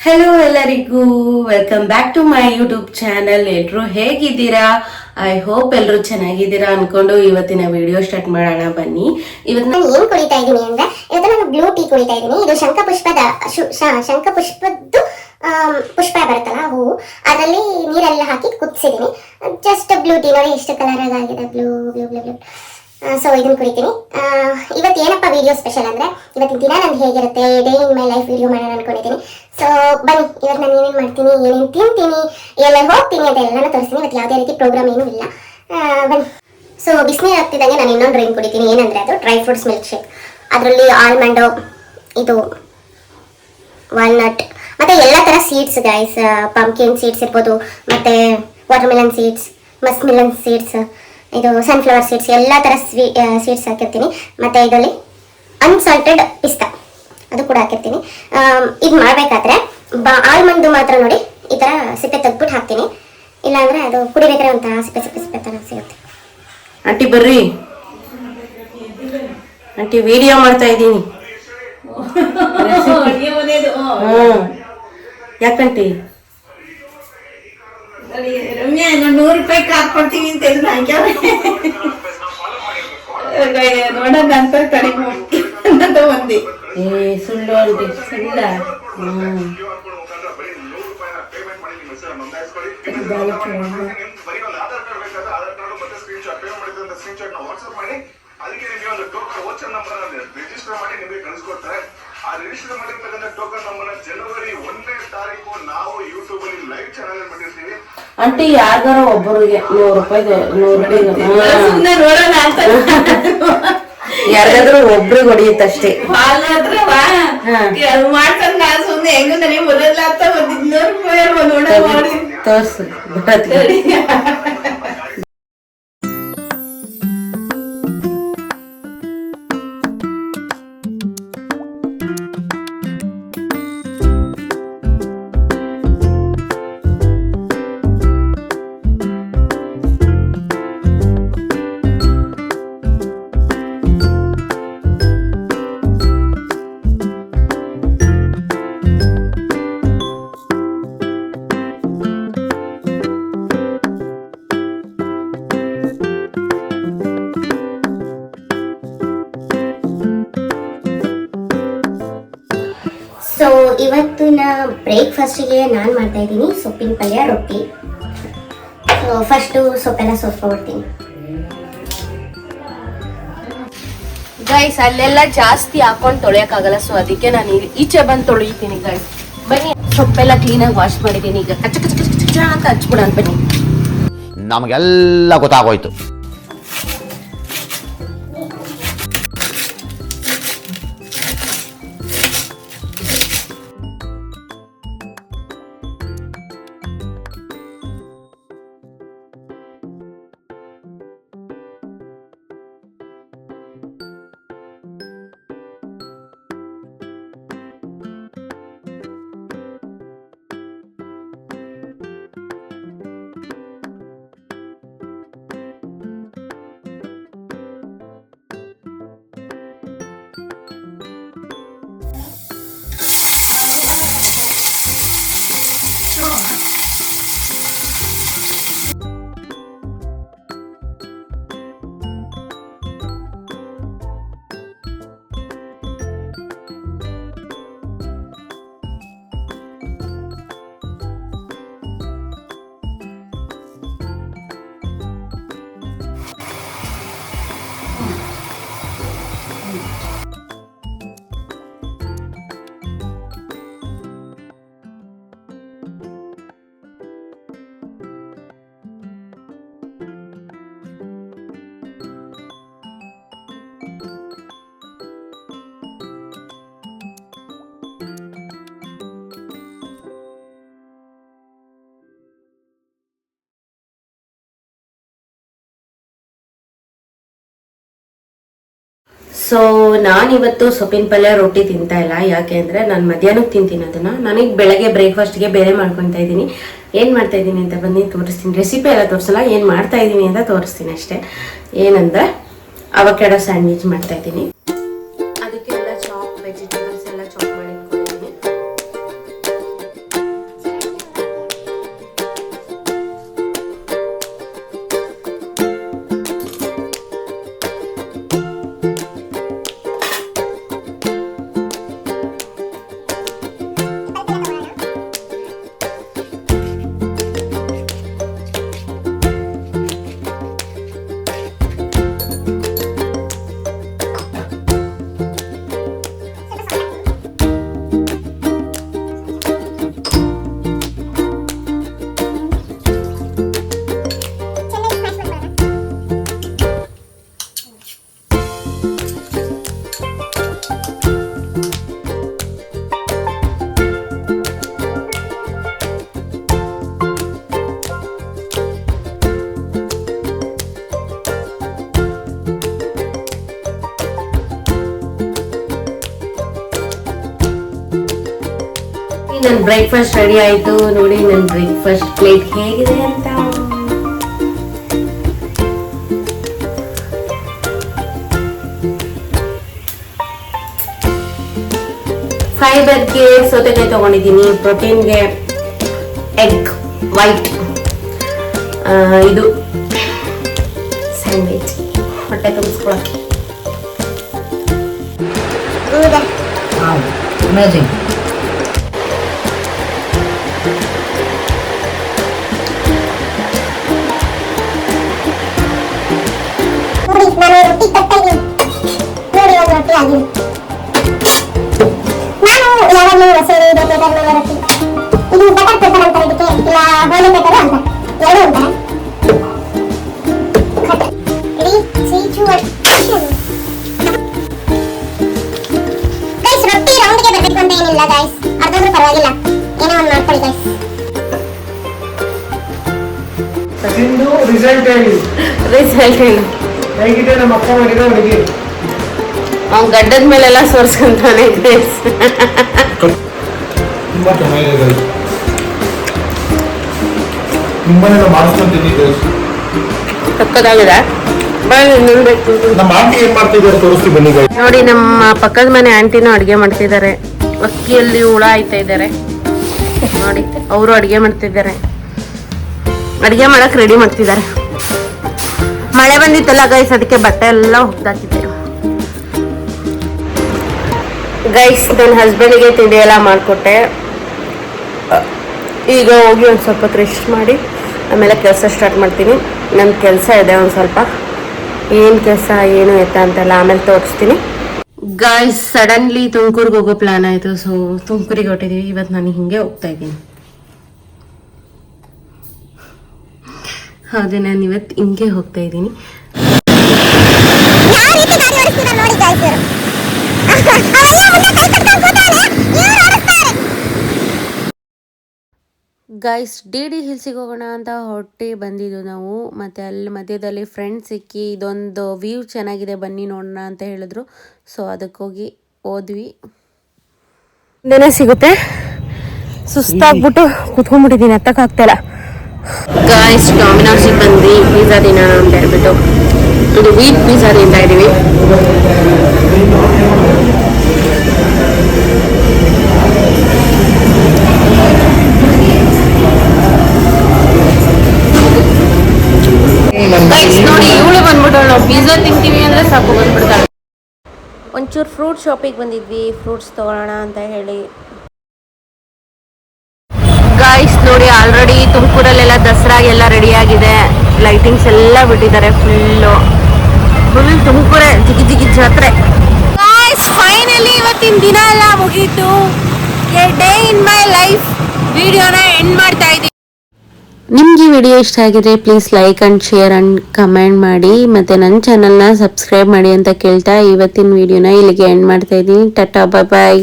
Hello ಎಲ್ಲರಿಗೂ welcome back to my YouTube channel. ಎಲ್ಲರೂ ಹೇಗಿದ್ದೀರಾ? ಐ ಹೋಪ್ ಎಲ್ಲರೂ ಚೆನ್ನಾಗಿದ್ದೀರಾ ಅನ್ಕೊಂಡು ಇವತ್ತಿನ ವಿಡಿಯೋ ಸ್ಟಾರ್ಟ್ ಮಾಡೋಣ ಬನ್ನಿ. ಇವತ್ತು ನಾನು ಏನ್ ಕುಡಿತಾ ಇದ್ದೀನಿ ಅಂದ್ರೆ ಇವತ್ತು ನಾನು ಬ್ಲೂ ಟೀ ಕುಡಿತಾ ಇದ್ದೀನಿ. ಇದು ಶಂಖಪುಷ್ಪದ್ದು ಪುಷ್ಪ ಬರುತ್ತಲ್ಲ ಹೂವು, ಅದರಲ್ಲಿ ನೀರೆಲ್ಲ ಹಾಕಿ ಕುದಿಸಿದ್ದೀನಿ. ಜಸ್ಟ್ ಬ್ಲೂ ಟೀ ನೋಡಿ ಎಷ್ಟು ಕಲರ್ ಆಗಿದೆ, blue blue blue blue. So ಇದನ್ನ ಕುಡಿತೀನಿ. ಇವತ್ತು ಏನಪ್ಪ ವಿಡಿಯೋ ಸ್ಪೆಷಲ್ ಅಂದ್ರೆ ಇವತ್ತಿನ ದಿನ ನಂದು ಹೇಗಿರುತ್ತೆ, day in my life video ಮಾಡೋಣ ಅನ್ಕೊಂಡಿದ್ದೀನಿ. ಸೊ ಬನ್ನಿ, ಇವತ್ತು ನಾನು ಏನೇನು ಮಾಡ್ತೀನಿ, ಏನೇನು ತಿಂತೀನಿ, ಎಲ್ಲ ಹೋಗ್ತೀನಿ ಅಂತ ಎಲ್ಲಾನು ತೋರಿಸ್ತೀನಿ. ಇವತ್ತು ಯಾವುದೇ ರೀತಿ ಪ್ರೋಗ್ರಾಮ್ ಏನೂ ಇಲ್ಲ. ಬನ್ನಿ. ಸೊ ಬಿಸಿನೀರು ಹಾಕ್ತಿದ್ದಂಗೆ ನಾನು ಇನ್ನೊಂದು ಡ್ರಿಂಕ್ ಕುಡಿತೀನಿ. ಏನಂದ್ರೆ ಅದು ಡ್ರೈ ಫ್ರೂಟ್ಸ್ ಮಿಲ್ಕ್ ಶೇಕ್. ಅದರಲ್ಲಿ ಆಲ್ಮಂಡು, ಇದು ವಾಲ್ನಟ್, ಮತ್ತೆ ಎಲ್ಲ ಥರ ಸೀಡ್ಸ್ ಗೈಸ್. ಪಂಪ್ಕಿನ್ ಸೀಡ್ಸ್ ಇರ್ಬೋದು, ಮತ್ತೆ water melon seeds, Musk melon seeds, ಇದು ಸನ್ಫ್ಲವರ್ ಸೀಡ್ಸ್, ಎಲ್ಲ ಥರ ಸೀಡ್ಸ್ ಹಾಕಿರ್ತೀನಿ. ಮತ್ತು ಇದರಲ್ಲಿ ಅನ್ಸಾಲ್ಟೆಡ್ ಪಿಸ್ತಾ ಅದು ಕೂಡ ಹಾಕಿರ್ತೀನಿ. ಇದು ಮಾಡಬೇಕಾದ್ರೆ ಆಲ್ಮಂಡು ಮಾತ್ರ ನೋಡಿ ಈ ಥರ ಸಿಪ್ಪೆ ತೆಗ್ದ್ಬಿಟ್ಟು ಹಾಕ್ತೀನಿ. ಇಲ್ಲಾಂದರೆ ಅದು ಕುಡಿಬೇಕಾದ್ರೆ ಒಂಥರ ಸಿಪ್ಪೆ ಥರ ಸಿಗುತ್ತೆ. ಆಂಟಿ ಬರ್ರಿ, ಆಂಟಿ ವಿಡಿಯೋ ಮಾಡ್ತಾ ಇದ್ದೀನಿ. ಯಾಕಂಟಿ ರಮ್ಯಾ ನಾನು 100 ರೂಪಾಯಿ ಕಾರ್ ಕೊಡ್ತೀನಿ ಅಂತ ನೋಡೋಣ ಅಂತ ಕಡಿಮೆ ಒಂದಿ ಸುಳ್ಳು ಅಂಟಿ ಸುಳ್ಳ. ಅದಕ್ಕೆ ನಿಮಗೆ ಒಂದು ಟೋಕನ್ ವೋಚರ್ ನಂಬರ್ ರಿಜಿಸ್ಟರ್ ಮಾಡಿ ನಿಮಗೆ ಕಳಿಸ್ಕೊಡ್ತಾರೆ. ಆ ರಿಜಿಸ್ಟರ್ ಮಾಡಿರ್ತಕ್ಕಂಥ ಟೋಕನ್ ನಂಬರ್ ಜನವರಿ 1ನೇ ತಾರೀಕು ನಾವು ಯೂಟ್ಯೂಬ್ ಅಲ್ಲಿ ಲೈವ್ ಚಾನಲ್ ಮಾಡಿರ್ತೀವಿ. ಆಂಟಿ ಯಾರಿಗಾರ ಒಬ್ಬರಿಗೆ 100 ರೂಪಾಯಿ ನೋಡೋಣ ಅಂತ ಯಾರಿಗಾದ್ರೂ ಒಬ್ರಿಗೆ ಹೊಡಿಯುತ್ತಷ್ಟೇ. ಮಾಡ್ಕೊಂಡು ನಾನು ಸುಮ್ಮನೆ ಹೆಂಗ ನನಗೆ ಮೊದಲ ಅಂತ ಒಂದು 200 ರೂಪಾಯಿ ನೋಡಿ ತೋರ್ಸು. ಸೊ ಇವತ್ತಿನ ಬ್ರೇಕ್ಫಾಸ್ಟಿಗೆ ನಾನು ಮಾಡ್ತಾ ಇದ್ದೀನಿ ಸೊಪ್ಪಿನ ಪಲ್ಯ, ರೊಟ್ಟಿ. ಸೊ ಫಸ್ಟು ಸೊಪ್ಪೆಲ್ಲ ಸೋಸ್ಕೊಂಡ್ಬಿಡ್ತೀನಿ. ಗೈಸ್ ಅಲ್ಲೆಲ್ಲ ಜಾಸ್ತಿ ಹಾಕೊಂಡು ತೊಳೆಯೋಕ್ಕಾಗಲ್ಲ, ಸೊ ಅದಕ್ಕೆ ನಾನು ಈಚೆ ಬಂದು ತೊಳಿತೀನಿ. ಗೈಸ್ ಬನ್ನಿ, ಸೊಪ್ಪೆಲ್ಲ ಕ್ಲೀನಾಗಿ ವಾಶ್ ಮಾಡಿದ್ದೀನಿ. ಈಗ ಕಚ್ಚ ಕಚ್ಚ ಕಚ್ಚ ಕಚ್ಚ ಅಂತ ಹಚ್ಬಿಡೋಣ ಬನ್ನಿ. ನಮಗೆಲ್ಲ ಗೊತ್ತಾಗೋಯ್ತು. ಸೊ ನಾನಿವತ್ತು ಸೊಪ್ಪಿನ ಪಲ್ಯ ರೊಟ್ಟಿ ತಿಂತಾ ಇಲ್ಲ. ಯಾಕೆ ಅಂದರೆ ನಾನು ಮಧ್ಯಾಹ್ನಕ್ಕೆ ತಿಂತೀನಿ ಅದನ್ನು. ನನಗೆ ಬೆಳಗ್ಗೆ ಬ್ರೇಕ್ಫಾಸ್ಟ್ಗೆ ಬೇರೆ ಮಾಡ್ಕೊತಾ ಇದ್ದೀನಿ. ಏನು ಮಾಡ್ತಾ ಇದ್ದೀನಿ ಅಂತ ಬನ್ನಿ ತೋರಿಸ್ತೀನಿ. ರೆಸಿಪಿ ಎಲ್ಲ ತೋರಿಸಲ್ಲ, ಏನು ಮಾಡ್ತಾ ಇದ್ದೀನಿ ಅಂತ ತೋರಿಸ್ತೀನಿ ಅಷ್ಟೇ. ಏನಂದರೆ ಅವಕ್ಯಾಡೋ ಸ್ಯಾಂಡ್ವಿಚ್ ಮಾಡ್ತಾ ಇದ್ದೀನಿ. ಅದಕ್ಕೆಲ್ಲ ಚಾಪ್ ವೆಜಿಟೇಬಲ್ಸ್ ಎಲ್ಲ ಚಾಪ್ ಮಾಡಿ ಇಟ್ಕೊಂಡಿದ್ದೀನಿ. ನನ್ನ ಬ್ರೇಕ್ಫಾಸ್ಟ್ ರೆಡಿ ಆಯ್ತು. ನೋಡಿ ನನ್ನ ಬ್ರೇಕ್ಫಾಸ್ಟ್ ಪ್ಲೇಟ್ ಹೇಗಿದೆ ಅಂತ. ಫೈಬರ್ಗೆ ಸೌತೆಕಾಯಿ ತಗೊಂಡಿದ್ದೀನಿ, ಪ್ರೋಟೀನ್ಗೆ ಎಗ್ ವೈಟ್, ಇದು ಸ್ಯಾಂಡ್ವಿಚ್ ಹೊಟ್ಟೆ ತುಂಬಿಸ್ಕೊಳಕ್ಕೆ. ಅಮೇಜಿಂಗ್. ನೋಡಿ ನಾನು ರೊಟ್ಟಿ ತಟ್ತಾ ಇದ್ದೀನಿ. ನೋಡಿ ಒಂದು ರೊಟ್ಟಿ ಆಗಿದೆ. ನಾನು ಯಾವಾಗಲೂ ಸೇರಿ ಪೇಪರ್ ಮೇಲೆ ರೊಟ್ಟಿ, ಇದು ಬಟರ್ ಪೇಪರ್ ಅಂತಾರೆ ಇದಕ್ಕೆ, ಇಲ್ಲ ಬೋಲಿ ಪೇಪರ್ ಅಂತ ಎರಡು ಅಂತಾರೆ. ಗೈಸ್ ರೊಟ್ಟಿ ರೌಂಡ್ಗೆ ಬರಬೇಕು ಅಂತ ಏನಿಲ್ಲ ಗೈಸ್, ಅರ್ಧಂದ್ರೂ ಪರವಾಗಿಲ್ಲ, ಏನೋ ಒಂದು ಮಾಡ್ಕೊಳ್ಳಿ ಗೈಸ್. ಸಿಂಧು ರಿಸಲ್ಟ್ ಹೇಳಿ ಹೇಗಿದೆ ನಮ್ಮ ಅಪ್ಪ ಮಾಡಿರೋ ಅಡುಗೆ. ಅವ್ನು ಗಡ್ಡದ ಮೇಲೆಲ್ಲ ಸೋರ್ಸ್ಕೊಂತಾನೆ. ತುಂಬಾ ಚೆನ್ನಾಗಿದೆ ಗೈಸ್, ತುಂಬಾನೇ ಮಾಡಿಸ್ಕೊಂತೀನಿ ಗೈಸ್. ಸಕ್ಕತ್ತಾಗಿದೆ. ನಮ್ಮ ಆಂಟಿ ಏನ್ ಮಾಡ್ತಿದ್ದಾರೆ ತೋರಿಸ್ತೀವಿ ಬನ್ನಿ ಗೈಸ್. ನೋಡಿ ನಮ್ಮ ಪಕ್ಕದ ಮನೆ ಆಂಟಿನೂ ಅಡುಗೆ ಮಾಡ್ತಿದ್ದಾರೆ. ಅಕ್ಕಿಯಲ್ಲಿ ಹುಳ ಆಯ್ತಾ ಇದ್ದಾರೆ ನೋಡಿ. ಅವರು ಅಡುಗೆ ಮಾಡ್ತಿದ್ದಾರೆ, ಅಡುಗೆ ಮಾಡಕ್ ರೆಡಿ ಮಾಡ್ತಿದ್ದಾರೆ. ಮಳೆ ಬಂದಿತ್ತಲ್ಲ ಗೈಸ್, ಅದಕ್ಕೆ ಬಟ್ಟೆ ಎಲ್ಲ ಹೋಗ್ದಾಕಿದ್ದೆ. ಗೈಸ್ ನನ್ನ ಹಸ್ಬೆಂಡಿಗೆ ತಿಂಡಿ ಎಲ್ಲ ಮಾಡಿಕೊಟ್ಟೆ. ಈಗ ಹೋಗಿ ಒಂದು ಸ್ವಲ್ಪ ರೆಸ್ಟ್ ಮಾಡಿ ಆಮೇಲೆ ಕೆಲಸ ಸ್ಟಾರ್ಟ್ ಮಾಡ್ತೀನಿ. ನನ್ನ ಕೆಲಸ ಇದೆ ಒಂದು ಸ್ವಲ್ಪ, ಏನು ಕೆಲಸ ಏನು ಎತ್ತ ಅಂತೆಲ್ಲ ಆಮೇಲೆ ತೋರಿಸ್ತೀನಿ. ಗೈಸ್ ಸಡನ್ಲಿ ತುಮಕೂರಿಗೆ ಹೋಗೋ ಪ್ಲಾನ್ ಆಯಿತು. ಸೊ ತುಮಕೂರಿಗೆ ಹೊಟ್ಟಿದ್ದೀವಿ. ಇವತ್ತು ನಾನು ಹಿಂಗೆ ಹೋಗ್ತಾ ಇದ್ದೀನಿ. ಹೌದು, ನಾನು ಇವತ್ತು ಹಿಂಗೆ ಹೋಗ್ತಾ ಇದ್ದೀನಿ. ಯಾವ ರೀತಿ ಗಾಡಿ ಓಡಿಸ್ತೀರಾ ನೋಡಿ ಗೈಸ್ ಇವರು. ಅವೆಲ್ಲ ಮುಂದೆ ಕೈ ಕಟ್ಕೊಂಡು ಕೂತಾನೆ, ಇವರು ಓಡಿಸ್ತಾರೆ. ಗೈಸ್ ಡಿ ಹಿಲ್ಸಿಗೆ ಹೋಗೋಣ ಅಂತ ಹೊರಟಿ ಬಂದಿದ್ದು ನಾವು. ಮತ್ತು ಅಲ್ಲಿ ಮಧ್ಯದಲ್ಲಿ ಫ್ರೆಂಡ್ ಸಿಕ್ಕಿ ಇದೊಂದು ವ್ಯೂ ಚೆನ್ನಾಗಿದೆ ಬನ್ನಿ ನೋಡೋಣ ಅಂತ ಹೇಳಿದ್ರು. ಸೊ ಅದಕ್ಕೆ ಹೋದ್ವಿ. ನೆನೆ ಸಿಗುತ್ತೆ. ಸುಸ್ತಾಗ್ಬಿಟ್ಟು ಕುತ್ಕೊಂಡ್ಬಿಟ್ಟಿದ್ದೀನಿ, ಹತ್ತಕ್ಕಾಗ್ತಾಯಿಲ್ಲ. ಗೈಸ್ ಡಾಮಿನೋಸಿಗೆ ಬಂದ್ವಿ ಪಿಜ್ಜಾ ತಿನ್ನೋಣ ಅಂತ ಹೇಳ್ಬಿಟ್ಟು. ಇದು ವೀಟ್ ಪಿಜ್ಜಾ ತಿಂತಾ ಇದ್ದೀವಿ. ನೋಡಿ ಇವಳು ಬಂದ್ಬಿಟ್ಟು ನಾವು ಪಿಜ್ಜಾ ತಿಂತೀವಿ ಅಂದ್ರೆ ಸಾಕು ಬಂದ್ಬಿಡ್ತಾಳೆ. ಒಂಚೂರು ಫ್ರೂಟ್ ಶಾಪಿಗೆ ಬಂದಿದ್ವಿ, ಫ್ರೂಟ್ಸ್ ತಗೊಳ್ಳೋಣ ಅಂತ ಹೇಳಿ. ಗೈಸ್ ನೋಡಿ ಆಲ್ರೆಡಿ ತುಮಕೂರಲ್ಲೆಲ್ಲ ದಸರಾಗೆಲ್ಲ ರೆಡಿ ಆಗಿದೆ. ಲೈಟಿಂಗ್ಸ್ ಎಲ್ಲ ಬಿಟ್ಟಿದ್ದಾರೆ. ಫುಲ್ ತುಮಕೂರೇ ಜಿಗಿ ಜಿಗಿ ಜಾತ್ರೆ. ಗೈಸ್ ಫೈನಲಿ ಇವತ್ತಿನ ದಿನ ಎಲ್ಲ ಮುಗೀತು. ಡೇ ಇನ್ ಮೈ ಲೈಫ್ ವಿಡಿಯೋನ ಎಂಡ್ ಮಾಡ್ತಾ ಇದ್ದೀನಿ. ನಿಮ್ಗೆ ಈ ವಿಡಿಯೋ ಇಷ್ಟ ಆಗಿದ್ರೆ please like and share and comment ಮಾಡಿ. ಮತ್ತು ನನ್ನ ಚಾನಲ್ನ ಸಬ್ಸ್ಕ್ರೈಬ್ ಮಾಡಿ ಅಂತ ಕೇಳ್ತಾ ಇವತ್ತಿನ ವಿಡಿಯೋನ ಇಲ್ಲಿಗೆ ಎಂಡ್ ಮಾಡ್ತಾ ಇದ್ದೀನಿ. ಟಾಟಾ ಬಾಯ್ ಬಾಯ್.